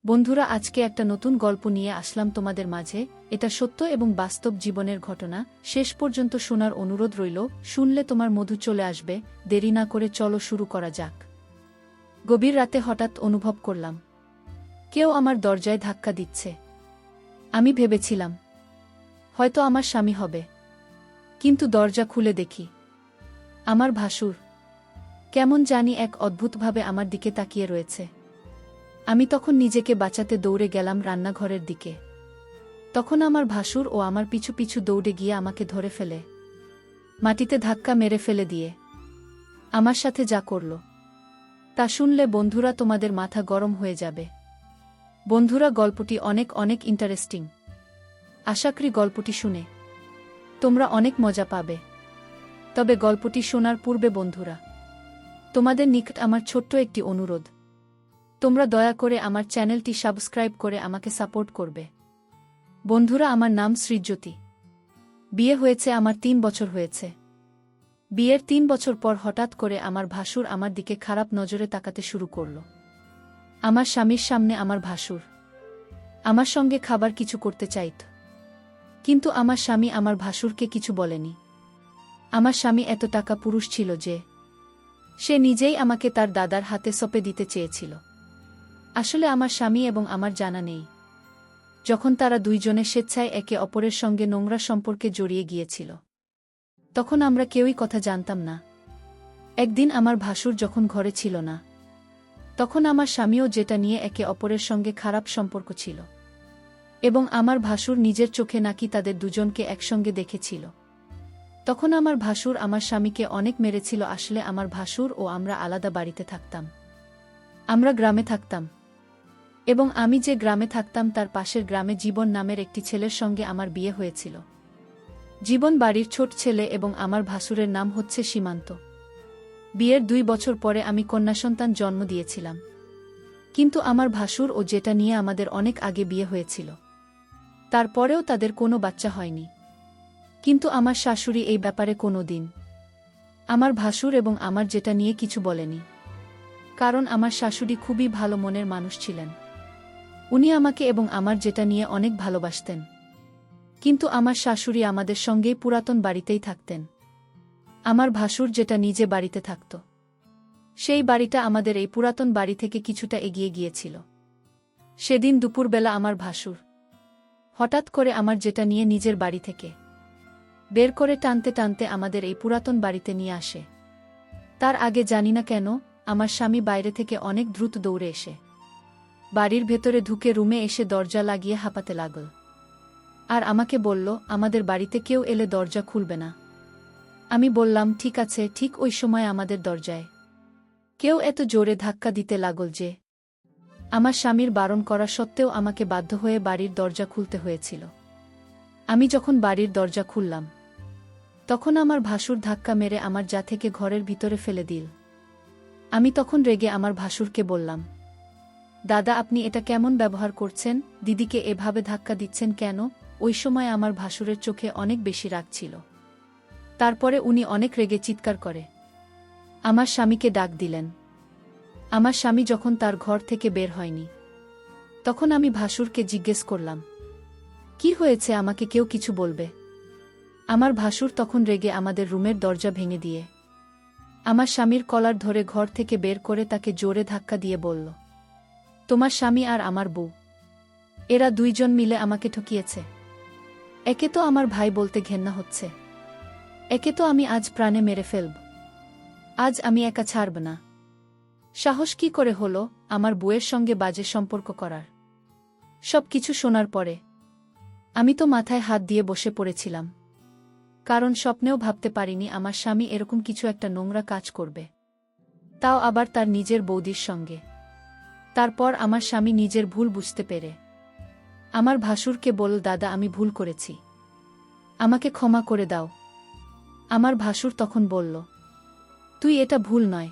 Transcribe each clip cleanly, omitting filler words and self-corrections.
বন্ধুরা, আজকে একটা নতুন গল্প নিয়ে আসলাম তোমাদের মাঝে। এটা সত্য এবং বাস্তব জীবনের ঘটনা। শেষ পর্যন্ত শোনার অনুরোধ রইল। শুনলে তোমার মধু চলে আসবে। দেরি না করে চলো শুরু করা যাক। গভীর রাতে হঠাৎ অনুভব করলাম কেউ আমার দরজায় ধাক্কা দিচ্ছে। আমি ভেবেছিলাম হয়তো আমার স্বামী হবে, কিন্তু দরজা খুলে দেখি আমার ভাসুর কেমন জানি এক অদ্ভুতভাবে আমার দিকে তাকিয়ে রয়েছে। আমি তখন নিজেকে বাঁচাতে দৌড়ে গেলাম রান্নাঘরের দিকে। তখন আমার ভাসুর ও আমার পিছু পিছু দৌড়ে গিয়ে আমাকে ধরে ফেলে মাটিতে ধাক্কা মেরে ফেলে দিয়ে আমার সাথে যা করল তা শুনলে বন্ধুরা তোমাদের মাথা গরম হয়ে যাবে। বন্ধুরা, গল্পটি অনেক অনেক ইন্টারেস্টিং। আশা করি গল্পটি শুনে তোমরা অনেক মজা পাবে। তবে গল্পটি শোনার পূর্বে বন্ধুরা, তোমাদের নিকট আমার ছোট্ট একটি অনুরোধ। তোমরা দয়া করে আমার চ্যানেলটি সাবস্ক্রাইব করে আমাকে সাপোর্ট করবে। বন্ধুরা, আমার নাম সৃজ্যোতি। বিয়ে হয়েছে আমার ৩ বছর হয়েছে। বিয়ের ৩ বছর পর হঠাৎ করে আমার ভাসুর আমার দিকে খারাপ নজরে তাকাতে শুরু করল। আমার স্বামীর সামনে আমার ভাসুর আমার সঙ্গে খাবার কিছু করতে চাইত, কিন্তু আমার স্বামী আমার ভাসুরকে কিছু বলেনি। আমার স্বামী এত টাকা পুরুষ ছিল যে সে নিজেই আমাকে তার দাদার হাতে সঁপে দিতে চেয়েছিল। আসলে আমার স্বামী এবং আমার জানা নেই যখন তারা দুইজনে স্বেচ্ছায় একে অপরের সঙ্গে নোংরা সম্পর্কে জড়িয়ে গিয়েছিল, তখন আমরা কেউই কথা জানতাম না। একদিন আমার ভাসুর যখন ঘরে ছিল না, তখন আমার স্বামীও যেটা নিয়ে একে অপরের সঙ্গে খারাপ সম্পর্ক ছিল, এবং আমার ভাসুর নিজের চোখে নাকি তাদের দুজনকে একসঙ্গে দেখেছিল। তখন আমার ভাসুর আমার স্বামীকে অনেক মেরেছিল। আসলে আমার ভাসুর ও আমরা আলাদা বাড়িতে থাকতাম। আমরা গ্রামে থাকতাম, এবং আমি যে গ্রামে থাকতাম তার পাশের গ্রামে জীবন নামের একটি ছেলের সঙ্গে আমার বিয়ে হয়েছিল। জীবন বাড়ির ছোট ছেলে এবং আমার ভাসুরের নাম হচ্ছে সীমান্ত। বিয়ের ২ বছর পরে আমি কন্যাসন্তান জন্ম দিয়েছিলাম, কিন্তু আমার ভাসুর ও যেটা নিয়ে আমাদের অনেক আগে বিয়ে হয়েছিল, তারপরেও তাদের কোনো বাচ্চা হয়নি। কিন্তু আমার শাশুড়ি এই ব্যাপারে কোনো দিন আমার ভাসুর এবং আমার যেটা নিয়ে কিছু বলেনি, কারণ আমার শাশুড়ি খুবই ভালো মনের মানুষ ছিলেন। উনি আমাকে এবং আমার যেটা নিয়ে অনেক ভালোবাসতেন। কিন্তু আমার শাশুড়ি আমাদের সঙ্গেই পুরাতন বাড়িতেই থাকতেন। আমার ভাসুর যেটা নিজে বাড়িতে থাকত, সেই বাড়িটা আমাদের এই পুরাতন বাড়ি থেকে কিছুটা এগিয়ে গিয়েছিল। সেদিন দুপুরবেলা আমার ভাসুর হঠাৎ করে আমার যেটা নিয়ে নিজের বাড়ি থেকে বের করে টানতে টানতে আমাদের এই পুরাতন বাড়িতে নিয়ে আসে। তার আগে জানি না কেন আমার স্বামী বাইরে থেকে অনেক দ্রুত দৌড়ে এসে বাড়ির ভেতরে ঢুকে রুমে এসে দরজা লাগিয়ে হাঁপাতে লাগল, আর আমাকে বলল আমাদের বাড়িতে কেউ এলে দরজা খুলবে না। আমি বললাম ঠিক আছে। ঠিক ওই সময় আমাদের দরজায় কেউ এত জোরে ধাক্কা দিতে লাগল যে আমার স্বামীর বারণ করা সত্ত্বেও আমাকে বাধ্য হয়ে বাড়ির দরজা খুলতে হয়েছিল। আমি যখন বাড়ির দরজা খুললাম, তখন আমার ভাসুর ধাক্কা মেরে আমার যা থেকে ঘরের ভিতরে ফেলে দিল। আমি তখন রেগে আমার ভাসুরকে বললাম, দাদা, আপনি এটা কেমন ব্যবহার করছেন? দিদিকে এভাবে ধাক্কা দিচ্ছেন কেন? ওই সময় আমার ভাসুরের চোখে অনেক বেশি রাগ ছিল। তারপরে উনি অনেক রেগে চিৎকার করে আমার স্বামীকে ডাক দিলেন। আমার স্বামী যখন তার ঘর থেকে বের হয়নি, তখন আমি ভাসুরকে জিজ্ঞেস করলাম, কি হয়েছে? আমাকে কেউ কিছু বলবে? আমার ভাসুর তখন রেগে আমাদের রুমের দরজা ভেঙে দিয়ে আমার স্বামীর কলার ধরে ঘর থেকে বের করে তাকে জোরে ধাক্কা দিয়ে বলল, তোমার স্বামী আর আমার বউ, এরা দুইজন মিলে আমাকে ঠকিয়েছে। একে তো আমার ভাই বলতে ঘেন্না হচ্ছে, একে তো আমি আজ প্রাণে মেরে ফেলব। আজ আমি একা ছাড়ব না। সাহস কি করে হলো আমার বউয়ের সঙ্গে বাজে সম্পর্ক করার? সব কিছু শোনার পরে আমি তো মাথায় হাত দিয়ে বসে পড়েছিলাম, কারণ স্বপ্নেও ভাবতে পারিনি আমার স্বামী এরকম কিছু একটা নোংরা কাজ করবে, তাও আবার তার নিজের বৌদির সঙ্গে। তারপর আমার স্বামী নিজের ভুল বুঝতে পেরে আমার ভাসুরকে বলল, দাদা, আমি ভুল করেছি, আমাকে ক্ষমা করে দাও। আমার ভাসুর তখন বলল, তুই এটা ভুল নয়,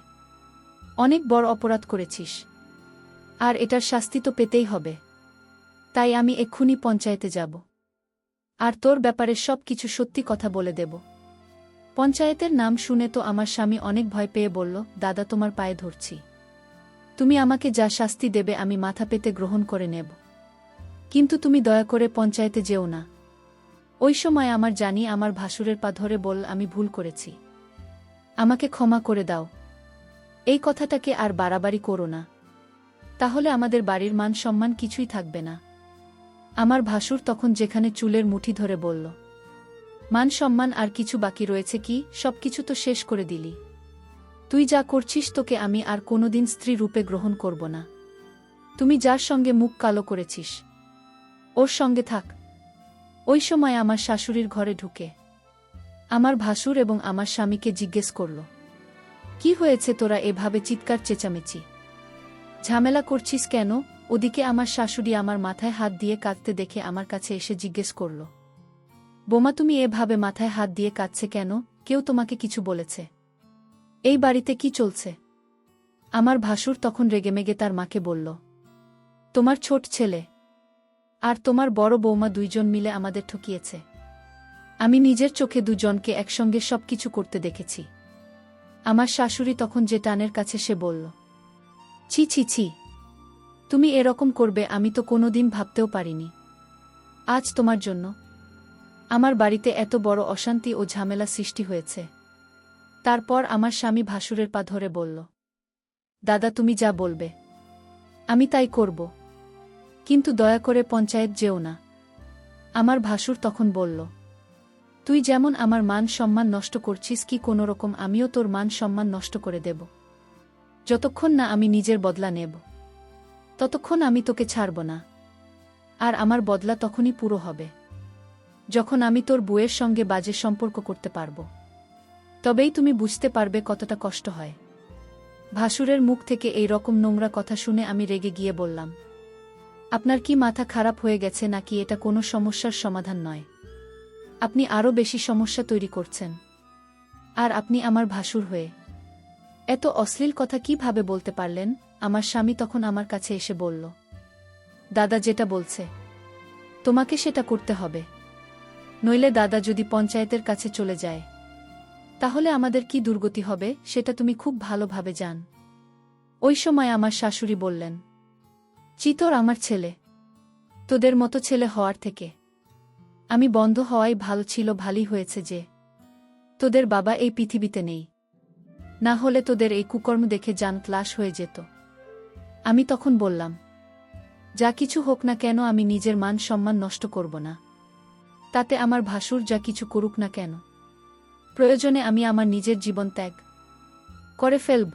অনেক বড় অপরাধ করেছিস, আর এটার শাস্তি তো পেতেই হবে। তাই আমি এক্ষুনি পঞ্চায়েতে যাব, আর তোর ব্যাপারে সব কিছু সত্যি কথা বলে দেব। পঞ্চায়েতের নাম শুনে তো আমার স্বামী অনেক ভয় পেয়ে বলল, দাদা, তোমার পায়ে ধরছি, তুমি আমাকে যা শাস্তি দেবে আমি মাথা পেতে গ্রহণ করে নেব, কিন্তু তুমি দয়া করে পঞ্চায়েতে যেও না। ওই সময় আমার জানি আমার ভাসুরের পা ধরে বল, আমি ভুল করেছি, আমাকে ক্ষমা করে দাও। এই কথাটাকে আর বাড়াবাড়ি করো না, তাহলে আমাদের বাড়ির মান সম্মান কিছুই থাকবে না। আমার ভাসুর তখন যেখানে চুলের মুঠি ধরে বলল, মান সম্মান আর কিছু বাকি রয়েছে কি? সবকিছু তো শেষ করে দিলি। তুই যা করছিস, তোকে আমি আর কোনোদিন স্ত্রী রূপে গ্রহণ করব না। তুমি যার সঙ্গে মুখ কালো করেছিস, ওর সঙ্গে থাক। ওই সময় আমার শাশুড়ির ঘরে ঢুকে আমার ভাসুর এবং আমার স্বামীকে জিজ্ঞেস করল, কি হয়েছে, তোরা এভাবে চিৎকার চেঁচামেচি ঝামেলা করছিস কেন? ওদিকে আমার শাশুড়ি আমার মাথায় হাত দিয়ে কাঁদতে দেখে আমার কাছে এসে জিজ্ঞেস করল, বোমা তুমি এভাবে মাথায় হাত দিয়ে কাঁদছে কেন? কেউ তোমাকে কিছু বলেছে? এই বাড়িতে কি চলছে? আমার ভাসুর তখন রেগেমেগে তার মাকে বলল, তোমার ছোট ছেলে আর তোমার বড় বৌমা দুইজন মিলে আমাদের ঠকিয়েছে। আমি নিজের চোখে দুজনকে একসঙ্গে সবকিছু করতে দেখেছি। আমার শাশুড়ি তখন যে টানের কাছে সে বলল, ছি ছি ছি, তুমি এরকম করবে আমি তো কোনোদিন ভাবতেও পারিনি। আজ তোমার জন্য আমার বাড়িতে এত বড় অশান্তি ও ঝামেলা সৃষ্টি হয়েছে। তারপর আমার স্বামী ভাসুরের পা ধরে বলল, দাদা তুমি যা বলবে আমি তাই করব, কিন্তু দয়া করে পঞ্চায়েত যেও না। আমার ভাসুর তখন বলল, তুই যেমন আমার মান সম্মান নষ্ট করছিস, কি কোনোরকম আমিও তোর মান সম্মান নষ্ট করে দেব? যতক্ষণ না আমি নিজের বদলা নেব ততক্ষণ আমি তোকে ছাড়ব না। আর আমার বদলা তখনই পুরো হবে যখন আমি তোর বউয়ের সঙ্গে বাজে সম্পর্ক করতে পারব। তবেই তুমি বুঝতে পারবে কতটা কষ্ট হয়। ভাসুরের মুখ থেকে এই রকম নোংরা কথা শুনে আমি রেগে গিয়ে বললাম, আপনার কি মাথা খারাপ হয়ে গেছে নাকি? এটা কোনো সমস্যার সমাধান নয়, আপনি আরও বেশি সমস্যা তৈরি করছেন। আর আপনি আমার ভাসুর হয়ে এত অশ্লীল কথা কিভাবে বলতে পারলেন? আমার স্বামী তখন আমার কাছে এসে বলল, দাদা যেটা বলছে তোমাকে সেটা করতে হবে, নইলে দাদা যদি পঞ্চায়েতের কাছে চলে যায় তাহলে আমাদের কি দুর্গতি হবে সেটা তুমি খুব ভালোভাবে জান। ওই সময় আমার শাশুড়ি বললেন, চিতর আমার ছেলে, তোদের মতো ছেলে হওয়ার থেকে আমি বন্ধ হওয়াই ভালো ছিল। ভালোই হয়েছে যে তোদের বাবা এই পৃথিবীতে নেই, না হলে তোদের এই কুকর্ম দেখে জান ক্লাস হয়ে যেত। আমি তখন বললাম, যা কিছু হোক না কেন আমি নিজের মান সম্মান নষ্ট করব না, তাতে আমার ভাসুর যা কিছু করুক না কেন, প্রয়োজনে আমি আমার নিজের জীবন ত্যাগ করে ফেলব।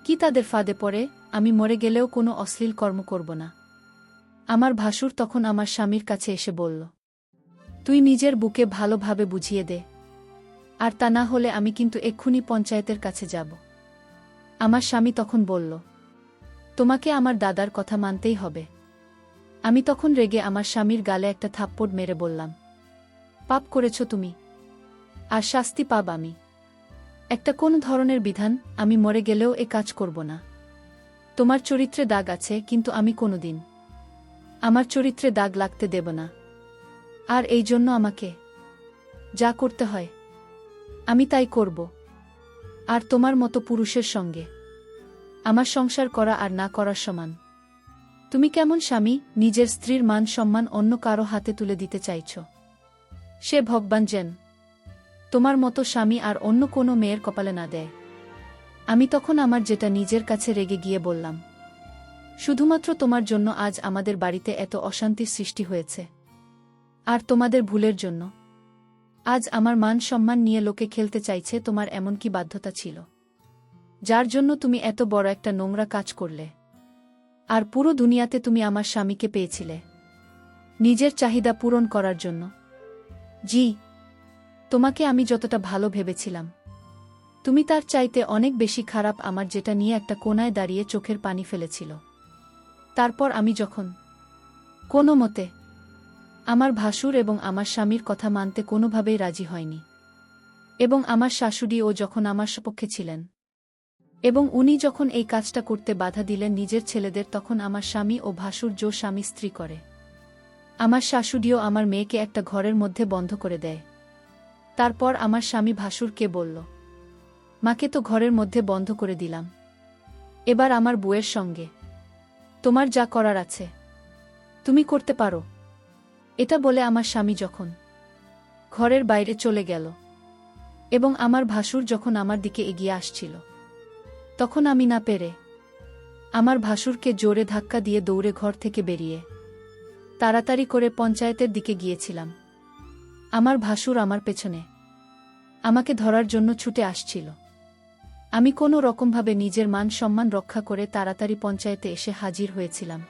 কি তাদের ফাঁদে পড়ে আমি মরে গেলেও কোনো অশ্লীল কর্ম করব না। আমার ভাসুর তখন আমার স্বামীর কাছে এসে বলল, তুই নিজের বুকে ভালোভাবে বুঝিয়ে দে, আর তা না হলে আমি কিন্তু এক্ষুনি পঞ্চায়েতের কাছে যাব। আমার স্বামী তখন বলল, তোমাকে আমার দাদার কথা মানতেই হবে। আমি তখন রেগে আমার স্বামীর গালে একটা থাপ্পড় মেরে বললাম, পাপ করেছ তুমি, আর শাস্তি পাব আমি। একটা কোন ধরনের বিধান? আমি মরে গেলেও এ কাজ করব না। তোমার চরিত্রে দাগ আছে, কিন্তু আমি কোনোদিন আমার চরিত্রে দাগ লাগতে দেব না। আর এই জন্য আমাকে যা করতে হয় আমি তাই করব। আর তোমার মতো পুরুষের সঙ্গে আমার সংসার করা আর না করার সমান। তুমি কেমন স্বামী, নিজের স্ত্রীর মান সম্মান অন্য কারো হাতে তুলে দিতে চাইছ? সে ভগবান যেন তোমার মতো স্বামী আর অন্য কোনো মেয়ের কপালে না দেয়। আমি তখন আমার যেটা নিজের কাছে রেগে গিয়ে বললাম, শুধুমাত্র তোমার জন্য আজ আমাদের বাড়িতে এত অশান্তির সৃষ্টি হয়েছে, আর তোমাদের ভুলের জন্য আজ আমার মান সম্মান নিয়ে লোকে খেলতে চাইছে। তোমার এমন কি বাধ্যতা ছিল যার জন্য তুমি এত বড় একটা নোংরা কাজ করলে? আর পুরো দুনিয়াতে তুমি আমার স্বামীকে পেয়েছিলে নিজের চাহিদা পূরণ করার জন্য। জি, তোমাকে আমি যতটা ভালো ভেবেছিলাম তুমি তার চাইতে অনেক বেশি খারাপ। আমার যেটা নিয়ে একটা কোণায় দাঁড়িয়ে চোখের পানি ফেলেছিল। তারপর আমি যখন কোনো মতে আমার ভাসুর এবং আমার স্বামীর কথা মানতে কোনোভাবেই রাজি হয়নি, এবং আমার শাশুড়িও যখন আমার সপক্ষে ছিলেন এবং উনি যখন এই কাজটা করতে বাধা দিলেন নিজের ছেলেদের, তখন আমার স্বামী ও ভাসুর জো স্বামী স্ত্রী করে আমার শাশুড়িও আমার মেয়েকে একটা ঘরের মধ্যে বন্ধ করে দেয়। তারপর আমার স্বামী ভাসুরকে বলল, মাকে তো ঘরের মধ্যে বন্ধ করে দিলাম, এবার আমার বউয়ের সঙ্গে তোমার যা করার আছে তুমি করতে পারো। এটা বলে আমার স্বামী যখন ঘরের বাইরে চলে গেল এবং আমার ভাসুর যখন আমার দিকে এগিয়ে আসছিল, তখন আমি না পেরে আমার ভাসুরকে জোরে ধাক্কা দিয়ে দৌড়ে ঘর থেকে বেরিয়ে তাড়াতাড়ি করে পঞ্চায়েতের দিকে গিয়েছিলাম। আমার ভাসুর আমার পেছনে আমাকে ধরার জন্য ছুটে আসছিল। আমি কোনো রকমভাবে নিজের মান সম্মান রক্ষা করে তাড়াতাড়ি পঞ্চায়েতে এসে হাজির হয়েছিলাম।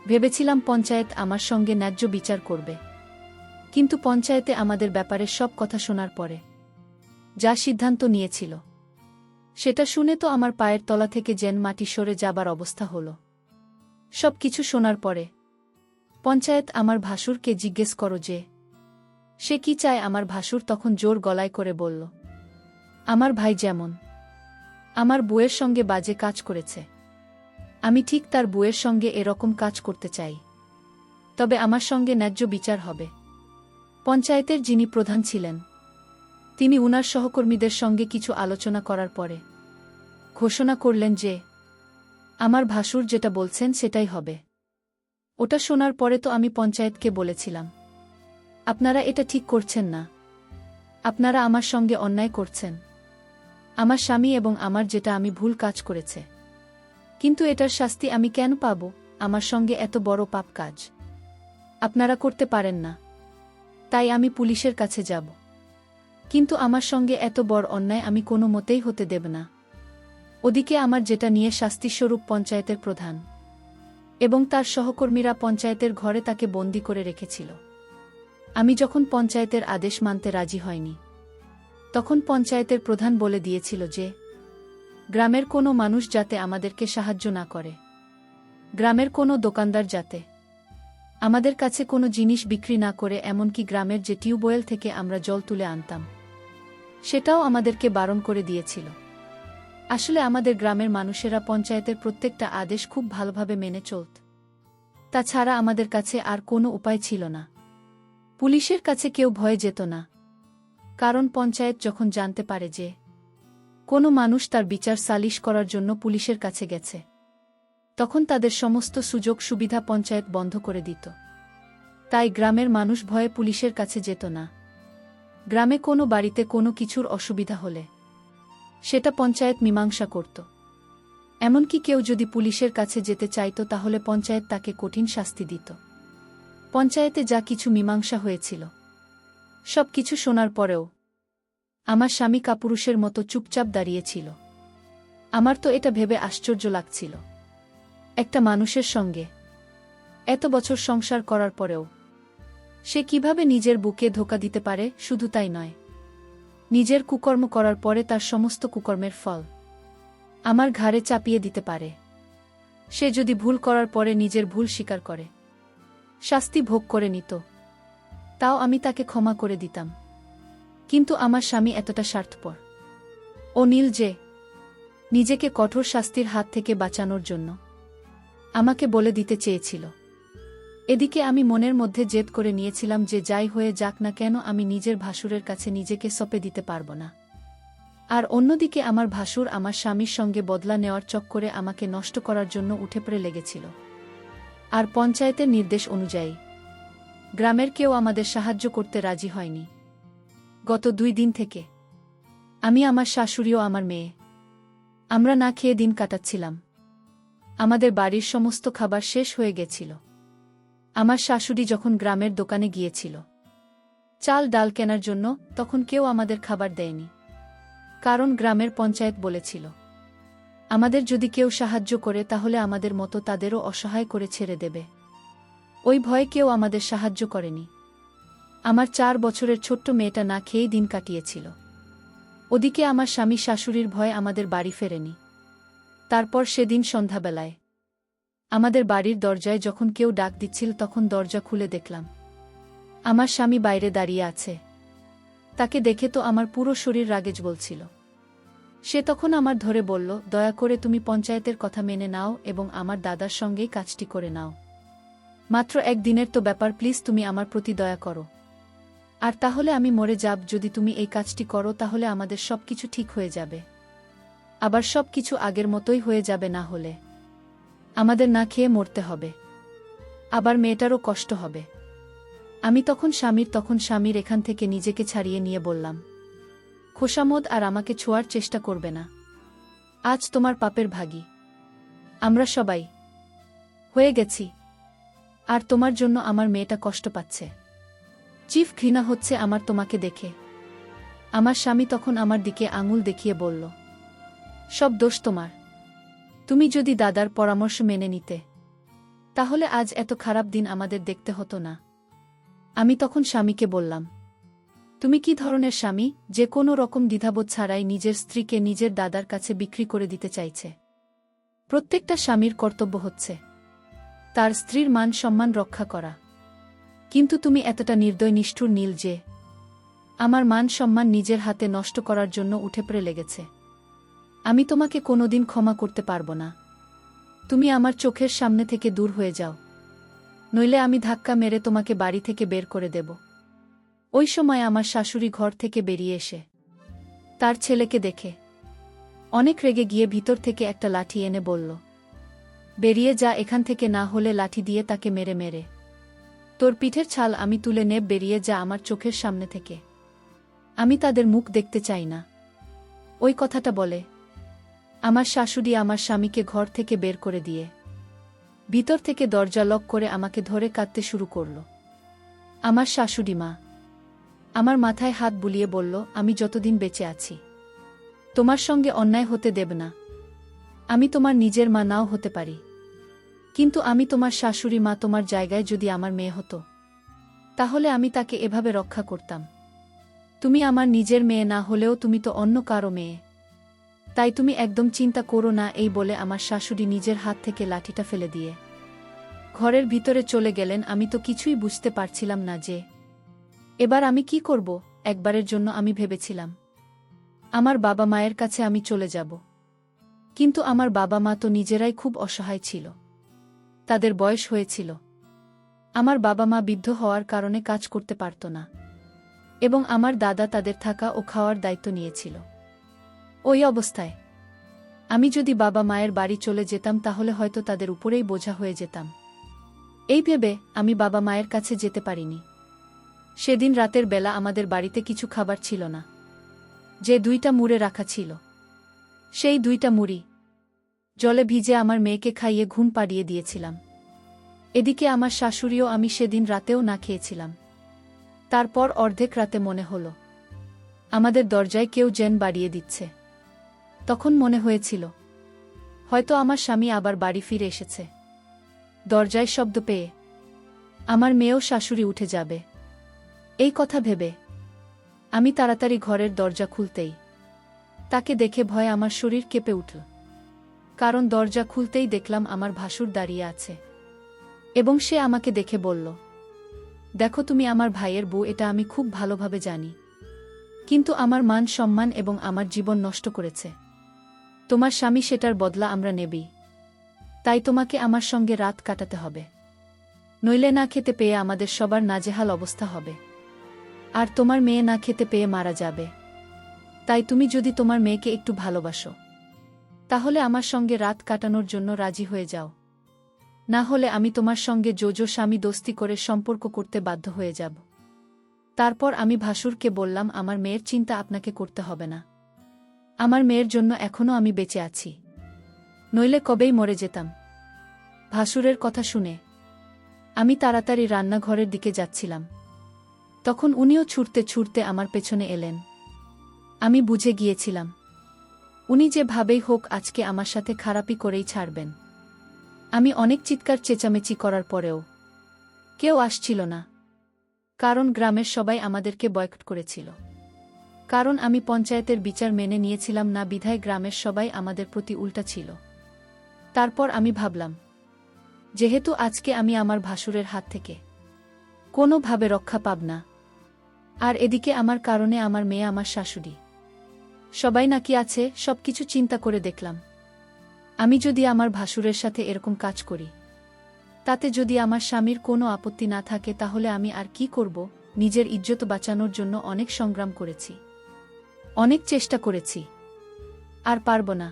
ভেবেছিলাম পঞ্চায়েত আমার সঙ্গে ন্যায্য বিচার করবে, কিন্তু পঞ্চায়েতে আমাদের ব্যাপারে সব কথা শোনার পরে যা সিদ্ধান্ত নিয়েছিল সেটা শুনে তো আমার পায়ের তলা থেকে যেন মাটি সরে যাবার অবস্থা হল। সব কিছু শোনার পরে পঞ্চায়েত আমার ভাসুরকে জিজ্ঞেস করো যে সে কি চায়। আমার ভাসুর তখন জোর গলায় করে বলল, আমার ভাই যেমন আমার বউয়ের সঙ্গে বাজে কাজ করেছে, আমি ঠিক তার বউয়ের সঙ্গে এরকম কাজ করতে চাই, তবে আমার সঙ্গে ন্যায্য বিচার হবে। পঞ্চায়েতের যিনি প্রধান ছিলেন তিনি উনার সহকর্মীদের সঙ্গে কিছু আলোচনা করার পরে ঘোষণা করলেন যে আমার ভাসুর যেটা বলছেন সেটাই হবে। ওটা শোনার পরে তো আমি পঞ্চায়েতকে বলেছিলাম, আপনারা এটা ঠিক করছেন না, আপনারা আমার সঙ্গে অন্যায় করছেন। আমার স্বামী এবং আমার যেটা আমি ভুল কাজ করেছে, কিন্তু এটার শাস্তি আমি কেন পাব? আমার সঙ্গে এত বড় পাপ কাজ আপনারা করতে পারেন না, তাই আমি পুলিশের কাছে যাব, কিন্তু আমার সঙ্গে এত বড় অন্যায় আমি কোনো মতেই হতে দেব না। ওদিকে আমার যেটা নিয়ে শাস্তিস্বরূপ পঞ্চায়েতের প্রধান এবং তার সহকর্মীরা পঞ্চায়েতের ঘরে তাকে বন্দী করে রেখেছিল। আমি যখন পঞ্চায়েতের আদেশ মানতে রাজি হয়নি, তখন পঞ্চায়েতের প্রধান বলে দিয়েছিল যে গ্রামের কোনো মানুষ যাতে আমাদেরকে সাহায্য না করে, গ্রামের কোনো দোকানদার যাতে আমাদের কাছে কোনো জিনিস বিক্রি না করে, এমনকি গ্রামের যে টিউবওয়েল থেকে আমরা জল তুলে আনতাম সেটাও আমাদেরকে বারণ করে দিয়েছিল। আসলে আমাদের গ্রামের মানুষেরা পঞ্চায়েতের প্রত্যেকটা আদেশ খুব ভালোভাবে মেনে চলত। তাছাড়া আমাদের কাছে আর কোনো উপায় ছিল না। পুলিশের কাছে কেউ ভয়ে যেত না, কারণ পঞ্চায়েত যখন জানতে পারে যে কোনো মানুষ তার বিচার সালিশ করার জন্য পুলিশের কাছে গেছে, তখন তাদের সমস্ত সুযোগ সুবিধা পঞ্চায়েত বন্ধ করে দিত। তাই গ্রামের মানুষ ভয়ে পুলিশের কাছে যেত না। গ্রামে কোনো বাড়িতে কোনো কিছুর অসুবিধা হলে সেটা পঞ্চায়েত মীমাংসা করত। এমনকি কেউ যদি পুলিশের কাছে যেতে চাইত তাহলে পঞ্চায়েত তাকে কঠিন শাস্তি দিত। পঞ্চায়েতে যা কিছু মীমাংসা হয়েছিল সব কিছু শোনার পরেও আমার স্বামী কাপুরুষের মতো চুপচাপ দাঁড়িয়েছিল। আমার তো এটা ভেবে আশ্চর্য লাগছিল, একটা মানুষের সঙ্গে এত বছর সংসার করার পরেও সে কিভাবে নিজের বুকে ধোঁকা দিতে পারে। শুধু তাই নয়, নিজের কুকর্ম করার পরে তার সমস্ত কুকর্মের ফল আমার ঘাড়ে চাপিয়ে দিতে পারে। সে যদি ভুল করার পরে নিজের ভুল স্বীকার করে শাস্তি ভোগ করে নিত, তাও আমি তাকে ক্ষমা করে দিতাম। কিন্তু আমার স্বামী এতটা স্বার্থপর ও নীল যে নিজেকে কঠোর শাস্তির হাত থেকে বাঁচানোর জন্য আমাকে বলে দিতে চেয়েছিল। এদিকে আমি মনের মধ্যে জেদ করে নিয়েছিলাম যে যাই হয়ে যাক না কেন আমি নিজের ভাসুরের কাছে নিজেকে সঁপে দিতে পারব না। আর অন্যদিকে আমার ভাসুর আমার স্বামীর সঙ্গে বদলা নেওয়ার চক্করে আমাকে নষ্ট করার জন্য উঠে পড়ে লেগেছিল। আর পঞ্চায়েতের নির্দেশ অনুযায়ী গ্রামের কেউ আমাদের সাহায্য করতে রাজি হয়নি। গত 2 দিন থেকে আমি, আমার শাশুড়িও আমার মেয়ে, আমরা না খেয়ে দিন কাটাচ্ছিলাম। আমাদের বাড়ির সমস্ত খাবার শেষ হয়ে গেছিল। আমার শাশুড়ি যখন গ্রামের দোকানে গিয়েছিল চাল ডাল কেনার জন্য, তখন কেউ আমাদের খাবার দেয়নি, কারণ গ্রামের পঞ্চায়েত বলেছিল আমাদের যদি কেউ সাহায্য করে তাহলে আমাদের মতো তাদেরও অসহায় করে ছেড়ে দেবে। ওই ভয়ে কেউ আমাদের সাহায্য করেনি। আমার 4 বছরের ছোট্ট মেয়েটা না খেয়েই দিন কাটিয়েছিল। ওদিকে আমার স্বামী শাশুড়ির ভয়ে আমাদের বাড়ি ফেরেনি। তারপর সেদিন সন্ধ্যাবেলায় আমাদের বাড়ির দরজায় যখন কেউ ডাক দিচ্ছিল তখন দরজা খুলে দেখলাম আমার স্বামী বাইরে দাঁড়িয়ে আছে। তাকে দেখে তো আমার পুরো শরীর রাগে জ্বলছিল। সে তখন আমার ধরে বলল, দয়া করে তুমি পঞ্চায়েতের কথা মেনে নাও এবং আমার দাদার সঙ্গেই কাজটি করে নাও। মাত্র 1 দিনের তো ব্যাপার, প্লিজ তুমি আমার প্রতি দয়া করো। আর তাহলে আমি মরে যাব। যদি তুমি এই কাজটি করো তাহলে আমাদের সবকিছু ঠিক হয়ে যাবে। আবার সব কিছু আগের মতোই হয়ে যাবে, না হলে আমাদের না খেয়ে মরতে হবে, আবার মেয়েটারও কষ্ট হবে। আমি তখন স্বামীর এখান থেকে নিজেকে ছাড়িয়ে নিয়ে বললাম, খোশামদ আর আমাকে ছোঁয়ার চেষ্টা করবে না। আজ তোমার পাপের ভাগী আমরা সবাই হয়ে গেছি, আর তোমার জন্য আমার মেয়েটা কষ্ট পাচ্ছে। চিফ, ঘৃণা হচ্ছে আমার তোমাকে দেখে। আমার স্বামী তখন আমার দিকে আঙুল দেখিয়ে বলল, সব দোষ তোমার। তুমি যদি দাদার পরামর্শ মেনে নিতে, তাহলে আজ এত খারাপ দিন আমাদের দেখতে হতো না। আমি তখন স্বামীকে বললাম, তুমি কি ধরনের স্বামী যে কোনো রকম দ্বিধাবোধ ছাড়াই নিজের স্ত্রীকে নিজের দাদার কাছে বিক্রি করে দিতে চাইছে? প্রত্যেকটা স্বামীর কর্তব্য হচ্ছে তার স্ত্রীর মান সম্মান রক্ষা করা, কিন্তু তুমি এতটা নির্দয় নিষ্ঠুর নীল যে আমার মান সম্মান নিজের হাতে নষ্ট করার জন্য উঠে পড়ে লেগেছে। আমি তোমাকে কোনোদিন ক্ষমা করতে পারব না। তুমি আমার চোখের সামনে থেকে দূর হয়ে যাও, নইলে আমি ধাক্কা মেরে তোমাকে বাড়ি থেকে বের করে দেব। ওই সময় আমার শাশুড়ি ঘর থেকে বেরিয়ে এসে তার ছেলেকে দেখে অনেক রেগে গিয়ে ভিতর থেকে একটা লাঠি এনে বলল, বেরিয়ে যা এখান থেকে, না হলে লাঠি দিয়ে তাকে মেরে মেরে তোর পিঠের ছাল আমি তুলে নেব। বেরিয়ে যা আমার চোখের সামনে থেকে, আমি তাদের মুখ দেখতে চাই না। ওই কথাটা বলে আমার শাশুড়ি আমার স্বামীকে ঘর থেকে বের করে দিয়ে ভিতর থেকে দরজা লক করে আমাকে ধরে কাঁদতে শুরু করল। আমার শাশুড়ি মা আমার মাথায় হাত বুলিয়ে বলল, আমি যতদিন বেঁচে আছি তোমার সঙ্গে অন্যায় হতে দেব না। আমি তোমার নিজের মা নাও হতে পারি, কিন্তু আমি তোমার শাশুড়ি মা। তোমার জায়গায় যদি আমার মেয়ে হতো, তাহলে আমি তাকে এভাবে রক্ষা করতাম? তুমি আমার নিজের মেয়ে না হলেও তুমি তো অন্য কারো মেয়ে, তাই তুমি একদম চিন্তা করো না। এই বলে আমার শাশুড়ি নিজের হাত থেকে লাঠিটা ফেলে দিয়ে ঘরের ভিতরে চলে গেলেন। আমি তো কিছুই বুঝতে পারছিলাম না যে এবার আমি কি করব। একবারের জন্য আমি ভেবেছিলাম আমার বাবা মায়ের কাছে আমি চলে যাব, কিন্তু আমার বাবা মা তো নিজেরাই খুব অসহায় ছিল। তাদের বয়স হয়েছিল, আমার বাবা মা বৃদ্ধ হওয়ার কারণে কাজ করতে পারত না, এবং আমার দাদা তাদের থাকা ও খাওয়ার দায়িত্ব নিয়েছিল। ওই অবস্থায় আমি যদি বাবা মায়ের বাড়ি চলে যেতাম, তাহলে হয়তো তাদের উপরেই বোঝা হয়ে যেতাম। এই ভেবে আমি বাবা মায়ের কাছে যেতে পারিনি। সেদিন রাতের বেলা আমাদের বাড়িতে কিছু খাবার ছিল না। যে 2টা মুড়ে রাখা ছিল, সেই 2টা মুড়ি জলে ভিজে আমার মেয়েকে খাইয়ে ঘুম পাড়িয়ে দিয়েছিলাম। এদিকে আমার শাশুড়িও আমি সেদিন রাতেও না খেয়েছিলাম। তারপর অর্ধেক রাতে মনে হলো আমাদের দরজায় কেউ জেন বাড়িয়ে দিচ্ছে। তখন মনে হয়েছিল হয়তো আমার স্বামী আবার বাড়ি ফিরে এসেছে। দরজায় শব্দ পেয়ে আমার মেয়েও শাশুড়ি উঠে যাবে, এই কথা ভেবে আমি তাড়াতাড়ি ঘরের দরজা খুলতেই তাকে দেখে ভয়ে আমার শরীর কেঁপে উঠল। কারণ দরজা খুলতেই দেখলাম আমার ভাসুর দাঁড়িয়ে আছে, এবং সে আমাকে দেখে বলল, দেখো তুমি আমার ভাইয়ের বউ, এটা আমি খুব ভালোভাবে জানি, কিন্তু আমার মান সম্মান এবং আমার জীবন নষ্ট করেছে তোমার স্বামী, সেটার বদলা আমরা নেবই। তাই তোমাকে আমার সঙ্গে রাত কাটাতে হবে, নইলে না খেতে পেয়ে আমাদের সবার নাজেহাল অবস্থা হবে, আর তোমার মেয়ে না খেতে পেয়ে মারা যাবে। তাই তুমি যদি তোমার মেয়েকে একটু ভালোবাসো, তাহলে আমার সঙ্গে রাত কাটানোর জন্য রাজি হয়ে যাও, না হলে আমি তোমার সঙ্গে জোজো স্বামী দোস্তি করে সম্পর্ক করতে বাধ্য হয়ে যাব। তারপর আমি ভাসুরকে বললাম, আমার মেয়ের চিন্তা আপনাকে করতে হবে না। আমার মেয়ের জন্য এখনও আমি বেঁচে আছি, নইলে কবেই মরে যেতাম। ভাসুরের কথা শুনে আমি তাড়াতাড়ি রান্নাঘরের দিকে যাচ্ছিলাম, তখন উনিও ছুটতে ছুটতে আমার পেছনে এলেন। আমি বুঝে গিয়েছিলাম উনি যেভাবেই হোক আজকে আমার সাথে খারাপই করেই ছাড়বেন। আমি অনেক চিৎকার চেঁচামেচি করার পরেও কেউ আসছিল না, কারণ গ্রামের সবাই আমাদেরকে বয়কট করেছিল। কারণ আমি পঞ্চায়েতের বিচার মেনে নিয়েছিলাম না, বিধায় গ্রামের সবাই আমাদের প্রতি উল্টা ছিল। তারপর আমি ভাবলাম, যেহেতু আজকে আমি আমার ভাসুরের হাত থেকে কোনোভাবে রক্ষা পাব না, আর এদিকে আমার কারণে আমার মেয়ে, আমার শাশুড়ি সবাই নাকি আছে, সবকিছু চিন্তা করে দেখলাম আমি যদি আমার ভাসুরের সাথে এরকম কাজ করি, তাতে যদি আমার স্বামীর কোনো আপত্তি না থাকে, তাহলে আমি আর কি করব। নিজের ইজ্জত বাঁচানোর জন্য অনেক সংগ্রাম করেছি, অনেক চেষ্টা করেছি, আর পারব না।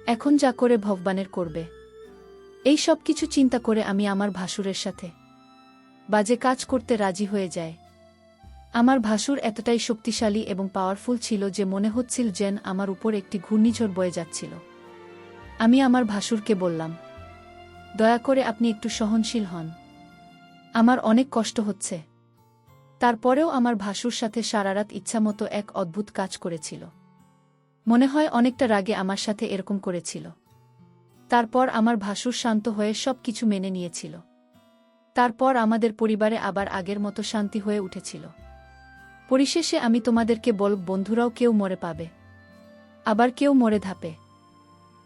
এখন যা করে ভগবানের করবে। এই সব কিছু চিন্তা করে আমি আমার ভাসুরের সাথে বাজে কাজ করতে রাজি হয়ে যায়। আমার ভাসুর এতটাই শক্তিশালী এবং পাওয়ারফুল ছিল যে মনে হচ্ছিল যেন আমার উপর একটি ঘূর্ণিঝড় বয়ে যাচ্ছিল। আমি আমার ভাসুরকে বললাম, দয়া করে আপনি একটু সহনশীল হন। আমার অনেক কষ্ট হচ্ছে। তারপরেও আমার ভাসুর সাথে সারারাত ইচ্ছামতো এক অদ্ভুত কাজ করেছিল। মনে হয় অনেকটা রাগে আমার সাথে এরকম করেছিল। তারপর আমার ভাসুর শান্ত হয়ে সব কিছু মেনে নিয়েছিল। তারপর আমাদের পরিবারে আবার আগের মতো শান্তি হয়ে উঠেছিল। পরিশেষে আমি তোমাদেরকে বলব, বন্ধুরাও কেউ মরে পাবে, আবার কেউ মরে ধাপে।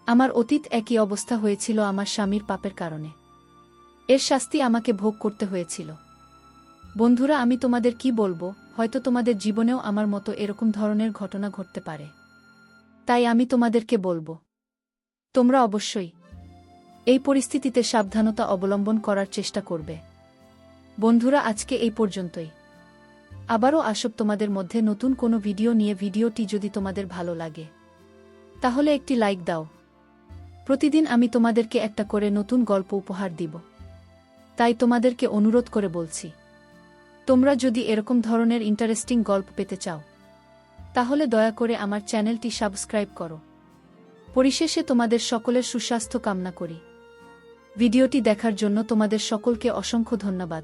আমার অতীত একই অবস্থা হয়েছিল আমার স্বামীর পাপের কারণে। এর শাস্তি আমাকে ভোগ করতে হয়েছিল। বন্ধুরা, আমি তোমাদের কি বলবো, হয়তো তোমাদের জীবনেও আমার মতো এরকম ধরনের ঘটনা ঘটতে পারে। তাই আমি তোমাদেরকে বলবো, তোমরা অবশ্যই এই পরিস্থিতিতে সাবধানতা অবলম্বন করার চেষ্টা করবে। বন্ধুরা, আজকে এই পর্যন্তই। আবারও আসব তোমাদের মধ্যে নতুন কোনো ভিডিও নিয়ে। ভিডিওটি যদি তোমাদের ভালো লাগে তাহলে একটি লাইক দাও। প্রতিদিন আমি তোমাদেরকে একটা করে নতুন গল্প উপহার দিব। তাই তোমাদেরকে অনুরোধ করে বলছি, তোমরা যদি এরকম ধরনের ইন্টারেস্টিং গল্প পেতে চাও তাহলে দয়া করে আমার চ্যানেলটি সাবস্ক্রাইব করো। পরিশেষে তোমাদের সকলের সুস্বাস্থ্য কামনা করি। ভিডিওটি দেখার জন্য তোমাদের সকলকে অসংখ্য ধন্যবাদ।